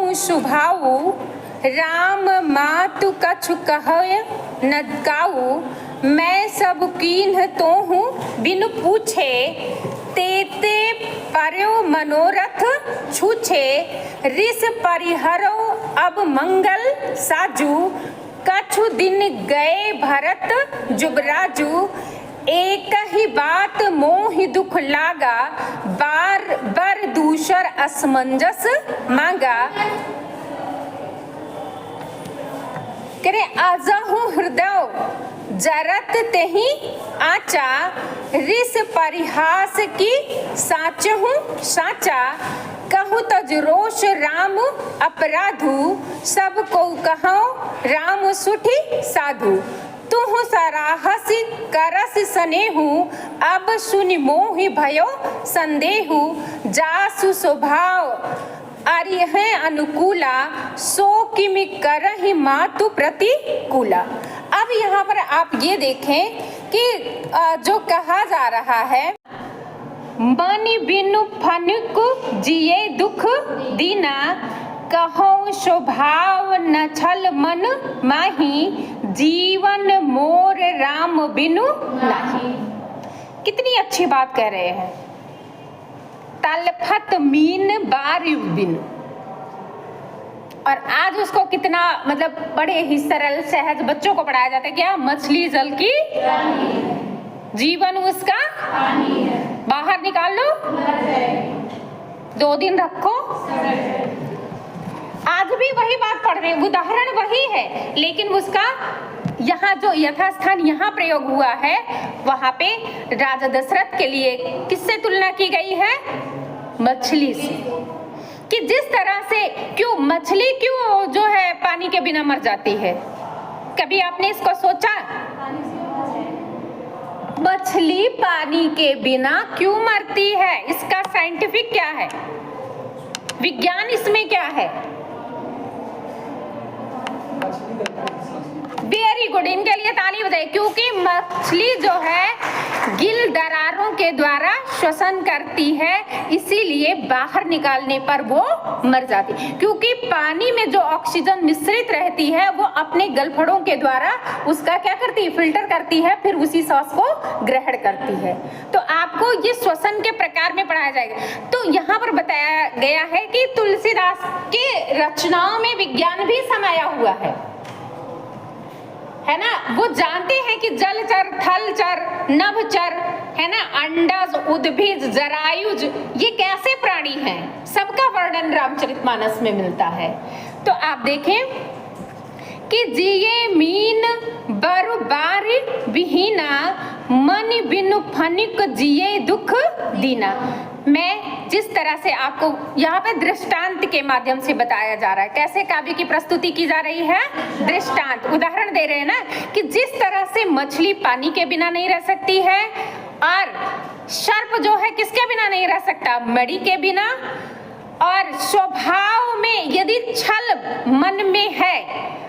कहूँ सुभाऊ, राम मातु कछु कहय न काऊ। मैं सब कीन्ह तो हूँ बिनु पूछे, तेते पर्यो मनोरथ छूछे। ऋष परिहरो अब मंगल साजू, कछु दिन गए भरत जुगराजू। एक ही बात मोहि दुख लागा, बार बार दूसर असमंजस मांगा। करे आजाहू हृदय जरत तेहि आचा, ऋष परिहास की साचहूँ साचा। कहूँ तज रोष राम अपराधु, सब को कहो राम सुठी साधु। तुहु सराहस करस स्नेहु, अब सुनि मोहि भयो संदेहु। जासु स्वभाव अरिह अनुकूला, सो किमि करहि मातु प्रतिकूला। अब यहाँ पर आप ये देखें कि जो कहा जा रहा है, मन बिनु फनिक जिए दुख दीना, कहो स्वभाव न छल मन माही। जीवन मोर राम बिनु नाही। कितनी अच्छी बात कह रहे हैं। तलफत मीन बार बिनु, और आज उसको कितना मतलब बड़े ही सरल सहज बच्चों को पढ़ाया जाता है। क्या? मछली जल की जीवन उसका पानी है। बाहर निकाल लो, 2 दिन रखो। आज भी वही बात पढ़ रहे हैं, उदाहरण वही है, लेकिन उसका यहाँ जो यथास्थान यहाँ प्रयोग हुआ है, वहां पे राजा दशरथ के लिए किससे तुलना की गई है? मछली से। कि जिस तरह से क्यों मछली क्यों जो है पानी के बिना मर जाती है? कभी आपने इसको सोचा? मछली पानी के बिना क्यों मरती है? इसका साइंटिफिक क्या है? विज्ञान इसमें क्या है? वेरी गुड, इनके लिए ताली बजाइए। क्योंकि मछली जो है गिल दरारों के द्वारा श्वसन करती है, इसीलिए बाहर निकालने पर वो मर जाती है। क्योंकि पानी में जो ऑक्सीजन मिश्रित रहती है वो अपने गलफड़ों के द्वारा उसका क्या करती है? फिल्टर करती है, फिर उसी सांस को ग्रहण करती है। तो आपको ये श्वसन के प्रकार में पढ़ाया जाएगा। तो यहाँ पर बताया गया है कि तुलसीदास के रचनाओं में विज्ञान भी समाया हुआ है ना। वो जानते हैं कि जलचर, थलचर, नभचर, है ना, अंडज, उद्भिज, जरायुज, ये कैसे प्राणी हैं, सबका वर्णन रामचरितमानस में मिलता है। तो आप देखें कि जिये मीन बरु बारी विहीना, मन बिनु फनिक जिये दुख दीना। मैं जिस तरह से आपको यहाँ पे दृष्टांत के माध्यम से बताया जा रहा है, कैसे काव्य की प्रस्तुति की जा रही है? दृष्टांत, उदाहरण दे रहे हैं ना, कि जिस तरह से मछली पानी के बिना नहीं रह सकती है, और सर्प जो है किसके बिना नहीं रह सकता? मणि के बिना। और स्वभाव में यदि छल मन में है,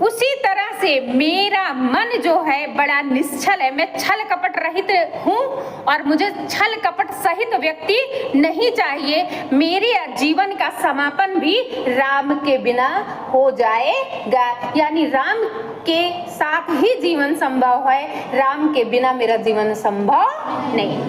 उसी तरह से मेरा मन जो है बड़ा निश्चल है। मैं छल कपट रहित हूँ और मुझे छल कपट सहित व्यक्ति नहीं चाहिए। मेरे जीवन का समापन भी राम के बिना हो जाएगा, यानी राम के साथ ही जीवन संभव है, राम के बिना मेरा जीवन संभव नहीं।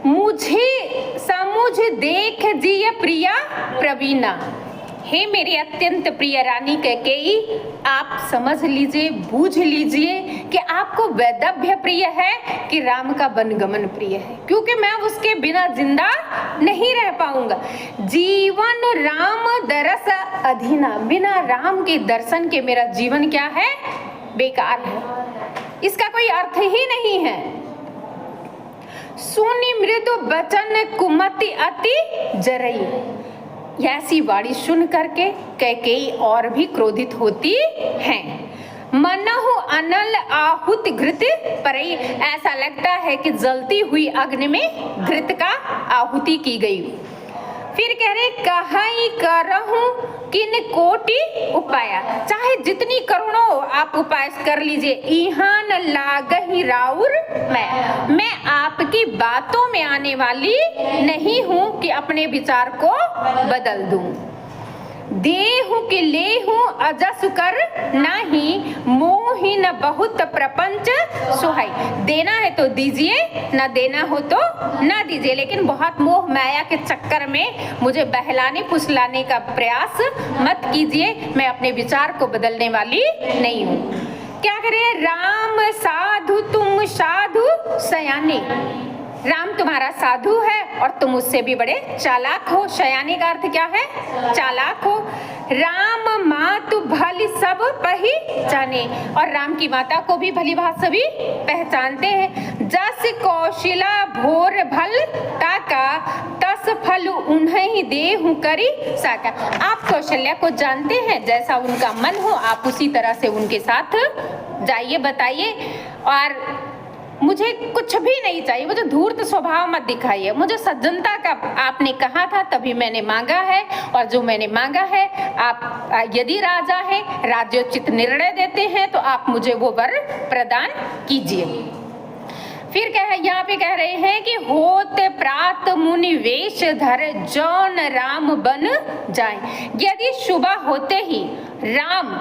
मुझे समुझ देख जिय प्रिया प्रवीणा, हे मेरी अत्यंत प्रिय रानी कैकेयी, आप समझ लीजिए, बूझ लीजिए कि आपको वैदव्य प्रिय है कि राम का वनगमन प्रिय है, क्योंकि मैं उसके बिना जिंदा नहीं रह पाऊंगा। जीवन राम दरस अधीना, बिना राम के दर्शन के मेरा जीवन क्या है? बेकार है, इसका कोई अर्थ ही नहीं है। सुनि मृदु बचन कुमति अति जरई, ऐसी वाणी सुन करके कैकेयी और भी क्रोधित होती हैं। मनहु अनल आहुत घृत परई, ऐसा लगता है कि जलती हुई अग्नि में घृत का आहुति की गई। फिर कह रहे कहाई करहूं किन कोटि उपाया, चाहे जितनी करोड़ों आप उपाय कर लीजिए, इहान लागहि राउर मैं आपकी बातों में आने वाली नहीं हूं कि अपने विचार को बदल दूं। देहु कि लेहु अजस कर नाही, मोहि न बहुत प्रपंच सुहाई। देना है तो दीजिए, ना देना हो तो ना दीजिए, लेकिन बहुत मोह माया के चक्कर में मुझे बहलाने फुसलाने का प्रयास मत कीजिए। मैं अपने विचार को बदलने वाली नहीं हूँ। क्या करें? राम साधु तुम साधु सयाने। राम तुम्हारा साधु है और तुम उससे भी बड़े चालाक हो। शयाने का अर्थ क्या है? चालाक हो। राम मातु भली सब पहचाने, और राम की माता को भी भली भांति सभी पहचानते हैं। जस कौशिला भोर भल ताका, तस फल उन्हें ही देहु करी साका। आप कौशल्या को जानते हैं, जैसा उनका मन हो आप उसी तरह से उनके साथ जाइए, बताइए। और मुझे कुछ भी नहीं चाहिए, मुझे धूर्त स्वभाव मत दिखाइए। मुझे सज्जनता का आपने कहा था तभी मैंने मांगा है, और जो मैंने मांगा है आप यदि राजा है, राज्योचित निर्णय देते हैं तो आप मुझे वो वर प्रदान कीजिए। फिर यहाँ पे कह रहे हैं कि होते प्रात मुनि वेश धर, जौन राम बन जाए। यदि सुबह होते ही राम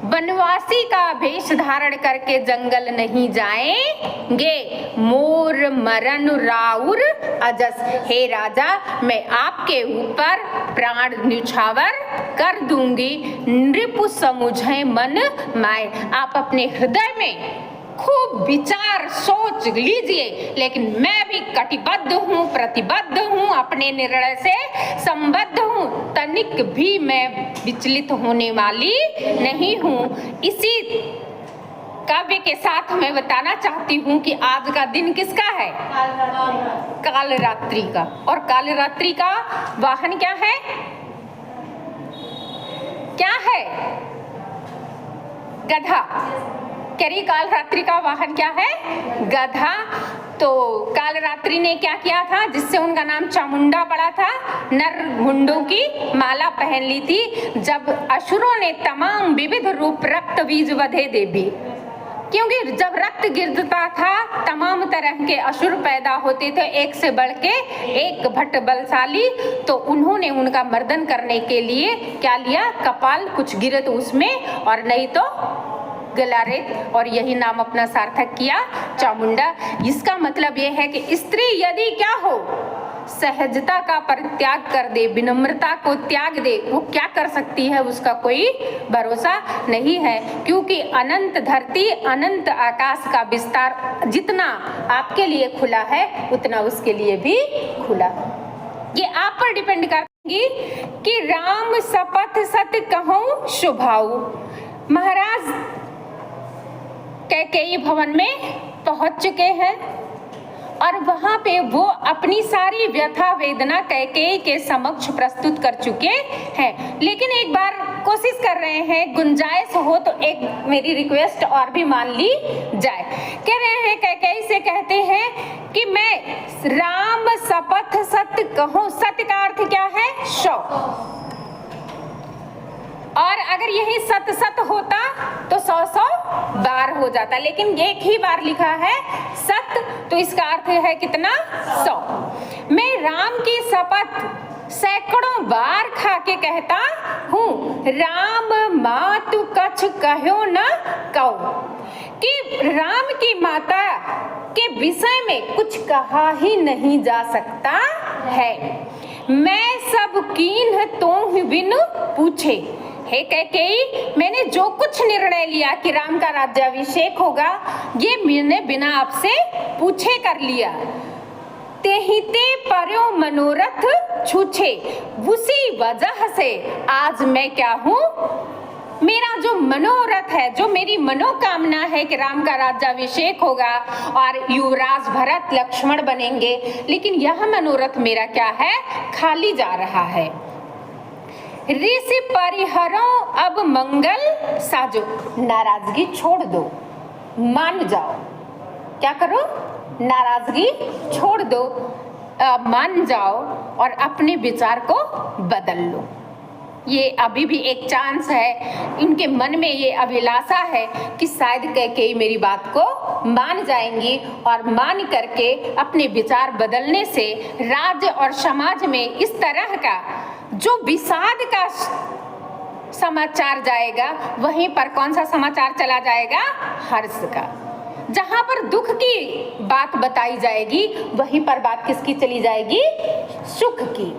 वनवासी का भेष धारण करके जंगल नहीं जाएंगे, मोर मरण राउर अजस। हे राजा, मैं आपके ऊपर प्राण न्यौछावर कर दूंगी। नृप समुझे मन माय। आप अपने हृदय में खूब विचार सोच लीजिए, लेकिन मैं भी कटिबद्ध हूँ, प्रतिबद्ध हूँ, अपने निर्णय से संबद्ध हूँ। तनिक भी मैं विचलित होने वाली नहीं हूँ। इसी काव्य के साथ मैं बताना चाहती हूँ कि आज का दिन किसका है? कालरात्रि का। और कालरात्रि का वाहन क्या है? क्या है? गधा। करी कालरात्रि का वाहन क्या है? गधा। तो कालरात्रि ने क्या किया था जिससे उनका नाम चामुंडा पड़ा था? नर मुंडों की माला पहन ली थी। जब असुरों ने तमाम विविध रूप रक्त बीज वधे देवी, क्योंकि जब रक्त गिरता था तमाम तरह के असुर पैदा होते थे, एक से बढ़ के एक भट्ट बलशाली। तो उन्होंने उनका मर्दन करने के लिए क्या लिया? कपाल कुछ गिरे तो उसमें, और नहीं तो गलारेत, और यही नाम अपना सार्थक किया चामुंडा। इसका मतलब यह है कि स्त्री यदि क्या हो, सहजता का परित्याग कर दे, विनम्रता को त्याग दे, वो क्या कर सकती है उसका कोई भरोसा नहीं है। क्योंकि अनंत धरती, अनंत आकाश का विस्तार जितना आपके लिए खुला है उतना उसके लिए भी खुला। ये आप पर डिपेंड करेगी कि राम शपथ सत्य कहूं शुभाऊ। महाराज कैकेयी भवन में पहुंच चुके हैं और वहां पे वो अपनी सारी व्यथा वेदना कैकेयी के समक्ष प्रस्तुत कर चुके हैं। लेकिन एक बार कोशिश कर रहे हैं, गुंजाइश हो तो एक मेरी रिक्वेस्ट और भी मान ली जाए। कह रहे हैं, कैकेयी से कहते हैं कि मैं राम शपथ सत्य कहूं। सत्य का अर्थ क्या है? 100। और अगर यही सत होता तो 100 बार हो जाता, लेकिन एक ही बार लिखा है सत, तो इसका अर्थ है कितना? 100। मैं राम की शपथ सैकड़ों बार खा के कहता हूँ, राम मातु कछ कहो न कहो, कि राम की माता के विषय में कुछ कहा ही नहीं जा सकता है। मैं सब कीन्ह तो बिनु पूछे। हे कैकेयी, मैंने जो कुछ निर्णय लिया कि राम का राज्याभिषेक होगा, ये मैंने बिना आपसे पूछे कर लिया। तेहिते पर्यो मनोरथ छूछे, उसी वजह से आज मैं क्या हूँ, मेरा जो मनोरथ है, जो मेरी मनोकामना है कि राम का राज्याभिषेक होगा और युवराज भरत लक्ष्मण बनेंगे, लेकिन यह मनोरथ मेरा क्या है? खाली जा रहा है। ऋषि परिहरो अब मंगल साजो। नाराजगी छोड़ दो, मान जाओ। क्या करो? नाराजगी छोड़ दो, मान जाओ और अपने विचार को बदल लो। ये अभी भी एक चांस है, इनके मन में ये अभिलाषा है कि शायद कैकेयी मेरी बात को मान जाएंगी और मान करके अपने विचार बदलने से राज्य और समाज में इस तरह का जो विषाद का समाचार जाएगा वहीं पर कौन सा समाचार चला जाएगा? हर्ष का। जहां पर दुख की बात बताई जाएगी वहीं पर बात किसकी चली जाएगी? सुख की।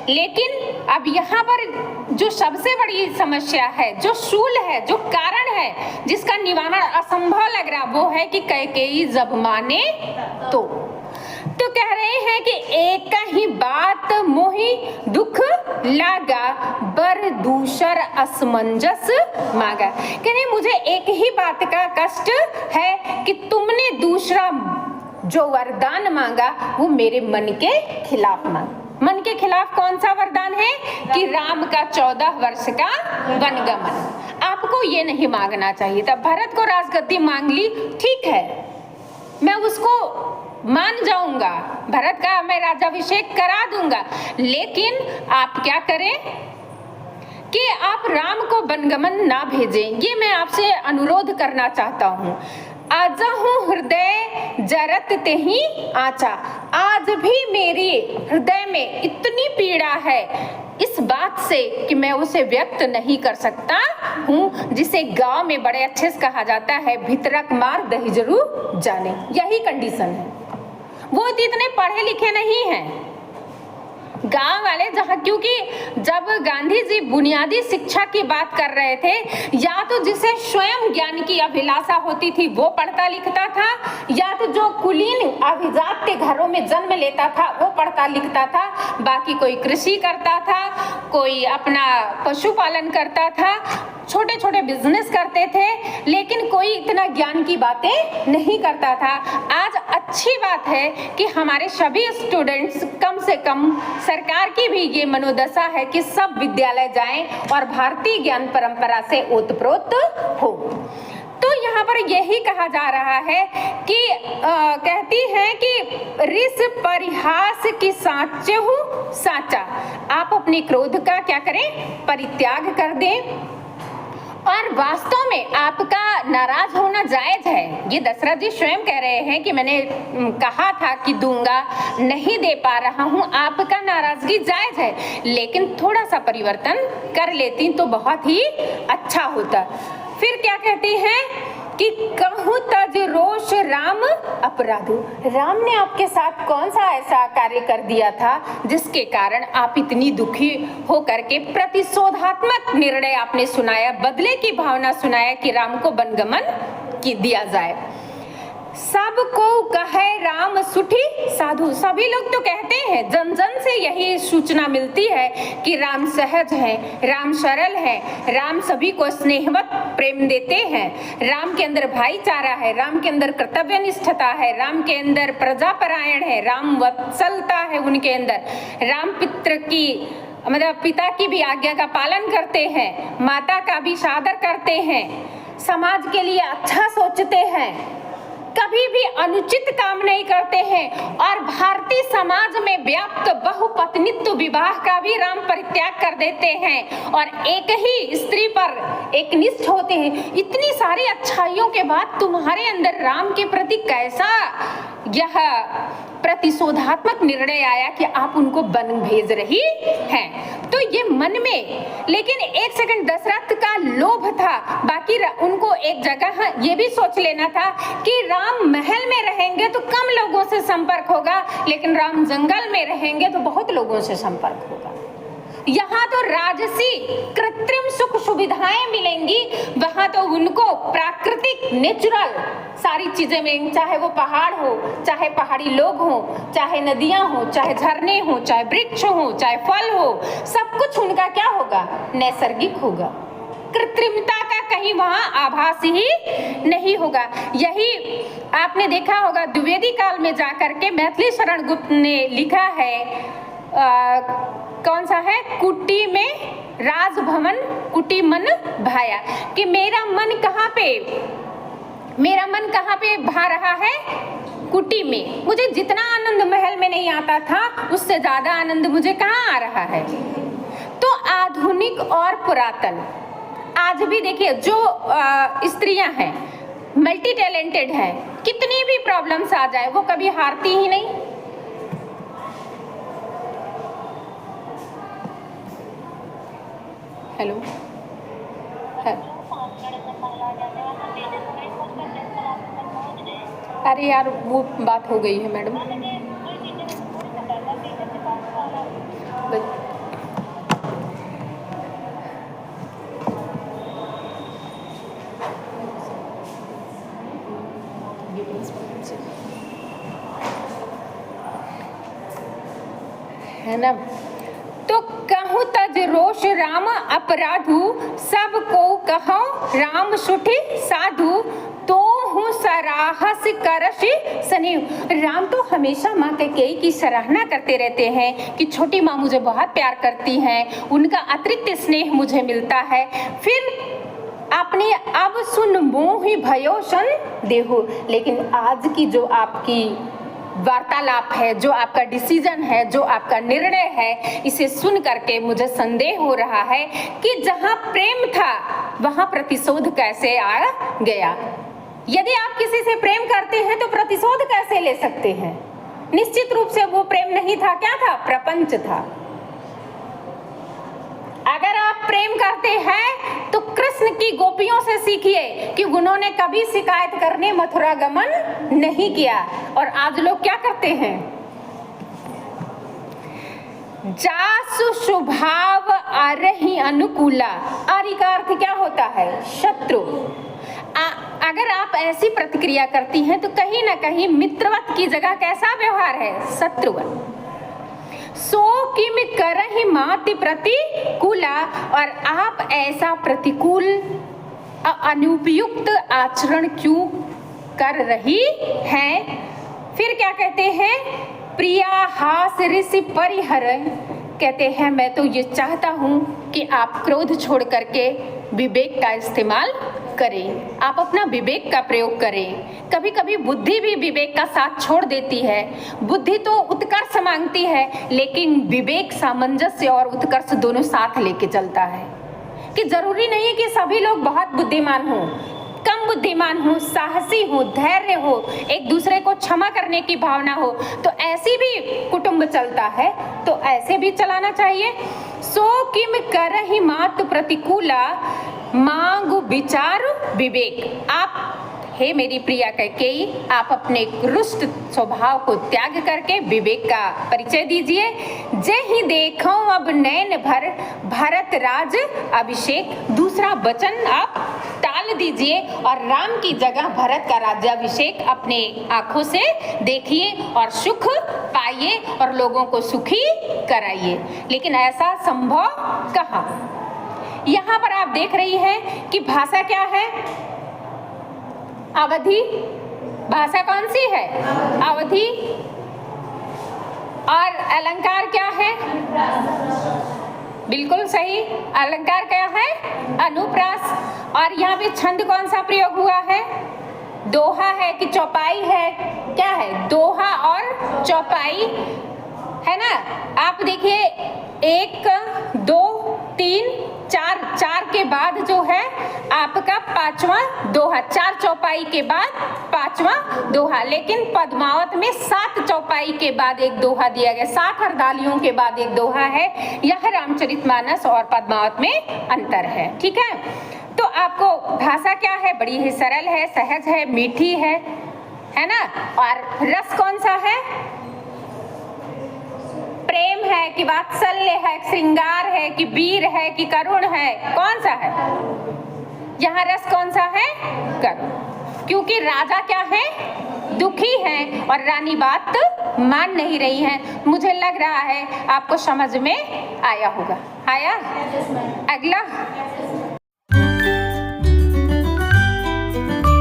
लेकिन अब यहाँ पर जो सबसे बड़ी समस्या है, जो शूल है, जो कारण है, जिसका निवारण असंभव लग रहा, वो है कि कैकेयी जब माने तो कह रहे हैं कि एक ही बात मोहि दुख लागा, बर दूसर असमंजस मांगा। कह रहे मुझे एक ही बात का कष्ट है कि तुमने दूसरा जो वरदान मांगा वो मेरे मन के खिलाफ मांगा। मन के खिलाफ कौन सा वरदान है? कि राम का 14 वर्ष का वनगमन। आपको ये नहीं मांगना चाहिए था। भरत को राजगद्दी मांग ली, ठीक है, मैं उसको मान जाऊंगा, भरत का मैं राज्याभिषेक करा दूंगा, लेकिन आप क्या करें कि आप राम को वनगमन ना भेजें। ये मैं आपसे अनुरोध करना चाहता हूँ। आजहु हृदय जरत तेहि आचा। आज भी मेरी हृदय में इतनी पीड़ा है इस बात से कि मैं उसे व्यक्त नहीं कर सकता हूँ, जिसे गांव में बड़े अच्छे से कहा जाता है, भितरक मार दही जरूर जाने। यही कंडीशन है। वो इतने पढ़े लिखे नहीं हैं गांव वाले, जहाँ, क्योंकि जब गांधी जी बुनियादी शिक्षा की बात कर रहे थे, या तो जिसे स्वयं ज्ञान की अभिलाषा होती थी वो पढ़ता लिखता था, या तो जो कुलीन अभिजात के घरों में जन्म लेता था वो पढ़ता लिखता था। बाकी कोई कृषि करता था, कोई अपना पशुपालन करता था, छोटे छोटे बिजनेस करते थे, लेकिन कोई इतना ज्ञान की बातें नहीं करता था। आज अच्छी बात है कि हमारे सभी स्टूडेंट्स, कम से कम सरकार की भी ये मनोदशा है कि सब विद्यालय जाएं और भारतीय ज्ञान परंपरा से ओतप्रोत हो। तो यहाँ पर यही कहा जा रहा है कि कहती हैं कि रिस परिहास की साचहु साचा। आप अपने क्रोध का क्या करें? परित्याग कर दें। और वास्तव में आपका नाराज होना जायज है। ये दशरथ जी स्वयं कह रहे हैं कि मैंने कहा था कि दूंगा, नहीं दे पा रहा हूँ, आपका नाराजगी जायज है, लेकिन थोड़ा सा परिवर्तन कर लेती तो बहुत ही अच्छा होता। फिर क्या कहती हैं कि कहूँ तज रोष राम अपराधु। राम ने आपके साथ कौन सा ऐसा कार्य कर दिया था जिसके कारण आप इतनी दुखी हो करके प्रतिशोधात्मक निर्णय आपने सुनाया, बदले की भावना सुनाया कि राम को वनगमन की दिया जाए। सबको कहे राम सुठी साधु। सभी लोग तो कहते हैं, जन जन से यही सूचना मिलती है कि राम सहज है, राम सरल है, राम सभी को स्नेहवत प्रेम देते हैं, राम के अंदर भाईचारा है, राम के अंदर कर्तव्यनिष्ठता है, राम के अंदर प्रजापरायण है, राम वत्सलता है उनके अंदर, राम पितृ की मतलब पिता की भी आज्ञा का पालन करते हैं, माता का भी सादर करते हैं, समाज के लिए अच्छा सोचते हैं, कभी भी अनुचित काम नहीं करते हैं, और भारतीय समाज में व्याप्त बहुपत्नित्व विवाह का भी राम परित्याग कर देते हैं और एक ही स्त्री पर एकनिष्ठ होते हैं। इतनी सारी अच्छाइयों के बाद तुम्हारे अंदर राम के प्रति कैसा यह प्रतिशोधात्मक निर्णय आया कि आप उनको वन भेज रही हैं। तो ये मन में, लेकिन एक सेकंड, दशरथ का लोभ था, बाकी उनको एक जगह ये भी सोच लेना था कि राम महल में रहेंगे तो कम लोगों से संपर्क होगा, लेकिन राम जंगल में रहेंगे तो बहुत लोगों से संपर्क होगा। यहाँ तो राजसी कृत्रिम सुख सुविधाएं मिलेंगी, वहां तो उनको प्राकृतिक नेचुरल सारी चीजें मिलेंगी, चाहे वो पहाड़ हो, चाहे पहाड़ी लोग हो, चाहे नदियां हो, चाहे झरने हो, चाहे वृक्ष हो, चाहे फल हो, सब कुछ उनका क्या होगा? नैसर्गिक होगा। कृत्रिमता का कहीं वहां आभास ही नहीं होगा। यही आपने देखा होगा द्विवेदी काल में जाकर के मैथिली शरण गुप्त ने लिखा है, कौन सा है? कुटी में राजभवन कुटी मन भाया, कि मेरा मन कहाँ पे भा रहा है? कुटी में। मुझे जितना आनंद महल में नहीं आता था उससे ज्यादा आनंद मुझे कहाँ आ रहा है? तो आधुनिक और पुरातन, आज भी देखिए जो स्त्रियां हैं मल्टी टैलेंटेड हैं, कितनी भी प्रॉब्लम्स आ जाए वो कभी हारती ही नहीं। हेलो है। अरे यार वो बात हो गई है मैडम। है ना, तो कहूँ तज रोष राम अपराधु, सब को कहो राम सुठी साधु, तो हूँ सराहस करश सनी। राम तो हमेशा माँ कैकेयी की सराहना करते रहते हैं कि छोटी माँ मुझे बहुत प्यार करती हैं, उनका अतिरिक्त स्नेह मुझे मिलता है। फिर आपने अब सुन मोहि भयो सन देहु, लेकिन आज की जो आपकी वार्तालाप है, जो आपका डिसीजन है, जो आपका निर्णय है, इसे सुन करके मुझे संदेह हो रहा है कि जहां प्रेम था वहां प्रतिशोध कैसे आ गया। यदि आप किसी से प्रेम करते हैं तो प्रतिशोध कैसे ले सकते हैं? निश्चित रूप से वो प्रेम नहीं था, क्या था? प्रपंच था। अगर आप प्रेम करते हैं तो कृष्ण की गोपियों से सीखिए कि उन्होंने कभी शिकायत करने मथुरा गमन नहीं किया। और आज लोग क्या करते हैं? जासु स्वभाव आरही अनुकूला। आरि का अर्थ क्या होता है? शत्रु। अगर आप ऐसी प्रतिक्रिया करती हैं तो कहीं ना कहीं मित्रवत की जगह कैसा व्यवहार है? शत्रुवत। सो किम करहि माति प्रतिकूला, और आप ऐसा प्रतिकूल अनुपयुक्त आचरण क्यों कर रही हैं? फिर क्या कहते हैं? प्रिया हास ऋषि परिहर, कहते हैं मैं तो ये चाहता हूँ कि आप क्रोध छोड़ करके विवेक का इस्तेमाल करें, आप अपना विवेक का प्रयोग करें। कभी कभी बुद्धि भी विवेक का साथ छोड़ देती है। बुद्धि तो उत्कर्ष मांगती है, लेकिन विवेक सामंजस्य और उत्कर्ष दोनों साथ लेके चलता है। कि जरूरी नहीं कि सभी लोग बहुत बुद्धिमान हों, कम बुद्धिमान हो, साहसी हो, धैर्य हो, एक दूसरे को क्षमा करने की भावना हो, तो ऐसी भी कुटुंब चलता है, तो ऐसे भी चलाना चाहिए। सो किम करहि मात प्रतिकूला, मांगु विचार विवेक। आप हे मेरी प्रिया कैकेयी, आप अपने रुष्ट स्वभाव को त्याग करके विवेक का परिचय दीजिए। जे ही देखो अब नैन भर भरत राज अभिषेक। दूसरा वचन आप टाल दीजिए और राम की जगह भरत का राज्याभिषेक अपने आंखों से देखिए और सुख पाइए और लोगों को सुखी कराइए। लेकिन ऐसा संभव कहाँ? यहाँ पर आप देख रही हैं कि भाषा क्या है? अवधि। भाषा कौन सी है? अवधि। और अलंकार क्या है? बिल्कुल सही, अलंकार क्या है? अनुप्रास। और यहाँ पे छंद कौन सा प्रयोग हुआ है? दोहा है कि चौपाई है? क्या है? दोहा और चौपाई है ना। आप देखिए 1 2 3 4, 4 के बाद जो है आपका 5वां दोहा, 4 चौपाई के बाद 5वां दोहा। लेकिन पद्मावत में 7 चौपाई के बाद एक दोहा दिया गया, 7 हरदालियों के बाद एक दोहा है। यह रामचरितमानस और पद्मावत में अंतर है। ठीक है, तो आपको भाषा क्या है? बड़ी ही सरल है, सहज है, मीठी है ना। और रस कौन सा है? प्रेम है कि वात्सल्य है, श्रृंगार है कि वीर है कि करुण है? कौन सा है? यहाँ रस कौन सा है? करुण। क्योंकि राजा क्या है? दुखी है और रानी बात मान नहीं रही है। मुझे लग रहा है आपको समझ में आया होगा। आया? अगला